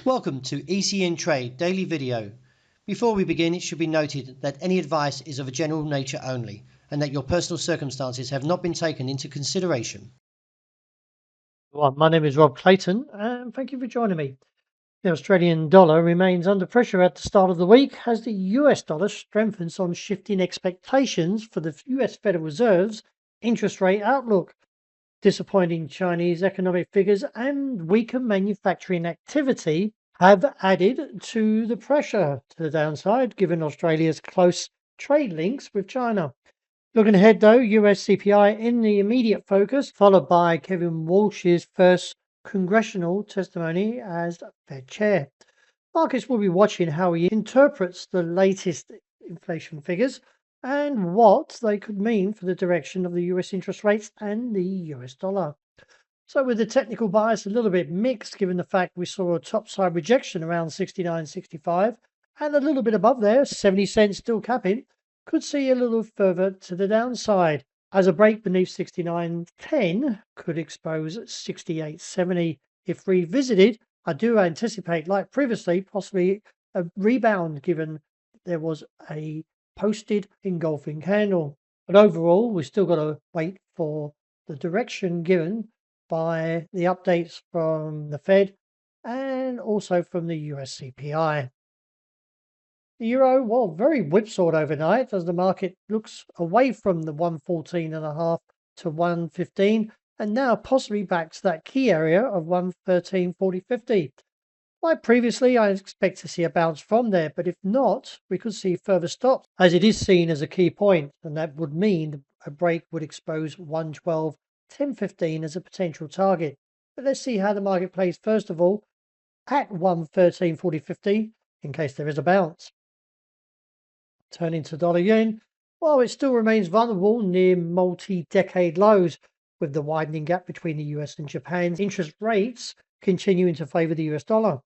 Welcome to ECN Trade Daily Video. Before we begin, it should be noted that any advice is of a general nature only and that your personal circumstances have not been taken into consideration. Well, my name is Rob Clayton and thank you for joining me. The Australian dollar remains under pressure at the start of the week as the US dollar strengthens on shifting expectations for the US Federal Reserve's interest rate outlook. Disappointing Chinese economic figures and weaker manufacturing activity have added to the pressure to the downside, given Australia's close trade links with China. Looking ahead, though, US CPI in the immediate focus, followed by Kevin Warsh's first congressional testimony as Fed chair. Markets will be watching how he interprets the latest inflation figures and what they could mean for the direction of the US interest rates and the US dollar. So with the technical bias a little bit mixed, given the fact we saw a topside rejection around 69.65 and a little bit above there, 70 cents still capping, could see a little further to the downside, as a break beneath 69.10 could expose 68.70. If revisited, I do anticipate, like previously, possibly a rebound, given there was a posted engulfing candle. But overall, we've still got to wait for the direction given by the updates from the Fed and also from the US CPI. The euro, well, very whipsawed overnight as the market looks away from the 114.5 to 115 and now possibly back to that key area of 113.40.50. Like previously, I expect to see a bounce from there, but if not, we could see further stops as it is seen as a key point, and that would mean a break would expose 112.10.15 as a potential target. But let's see how the market plays first of all at 113.40.50 in case there is a bounce. Turning to dollar yen, while it still remains vulnerable near multi-decade lows, with the widening gap between the US and Japan's interest rates continuing to favor the US dollar.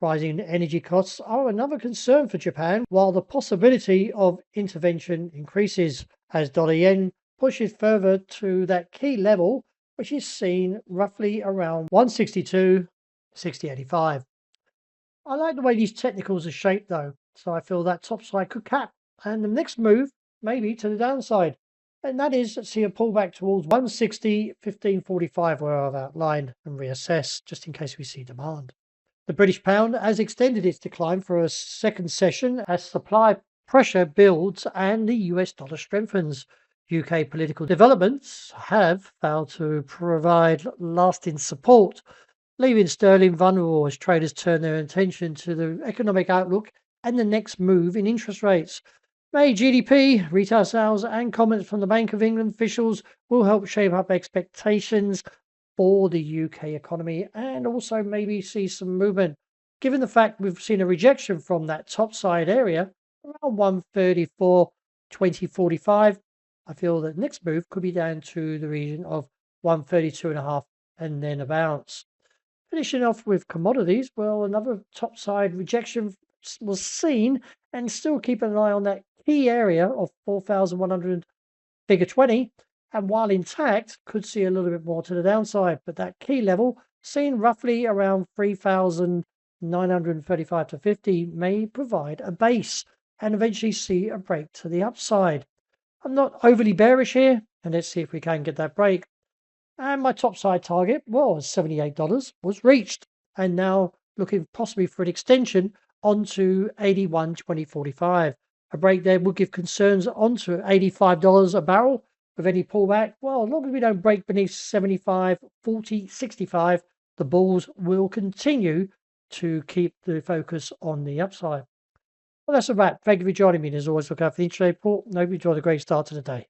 Rising energy costs are another concern for Japan, while the possibility of intervention increases as dollar yen pushes further to that key level, which is seen roughly around 162.6085. I like the way these technicals are shaped though, so I feel that top side could cap and the next move maybe to the downside, and that is see a pullback towards 160.15.45 where I've outlined and reassess just in case we see demand. The British pound has extended its decline for a second session as supply pressure builds and the US dollar strengthens. UK political developments have failed to provide lasting support, leaving sterling vulnerable as traders turn their attention to the economic outlook and the next move in interest rates. May GDP, retail sales, and comments from the Bank of England officials will help shape up expectations for the UK economy and also maybe see some movement. Given the fact we've seen a rejection from that top side area around 134.20.45, I feel that next move could be down to the region of 132.5 and then a bounce. Finishing off with commodities, well, another topside rejection was seen, and still keep an eye on that key area of 4,100 figure 20, and while intact, could see a little bit more to the downside, but that key level seen roughly around 3,935 to 50 may provide a base and eventually see a break to the upside. I'm not overly bearish here, and let's see if we can get that break. And my topside target was $78 was reached, and now looking possibly for an extension onto 81.20.45. A break there would give concerns onto $85 a barrel with any pullback. Well, as long as we don't break beneath 75.40.65, the bulls will continue to keep the focus on the upside. Well, that's a wrap. Thank you for joining me. And as always, look out for the intraday report. And hope you enjoyed a great start to the day.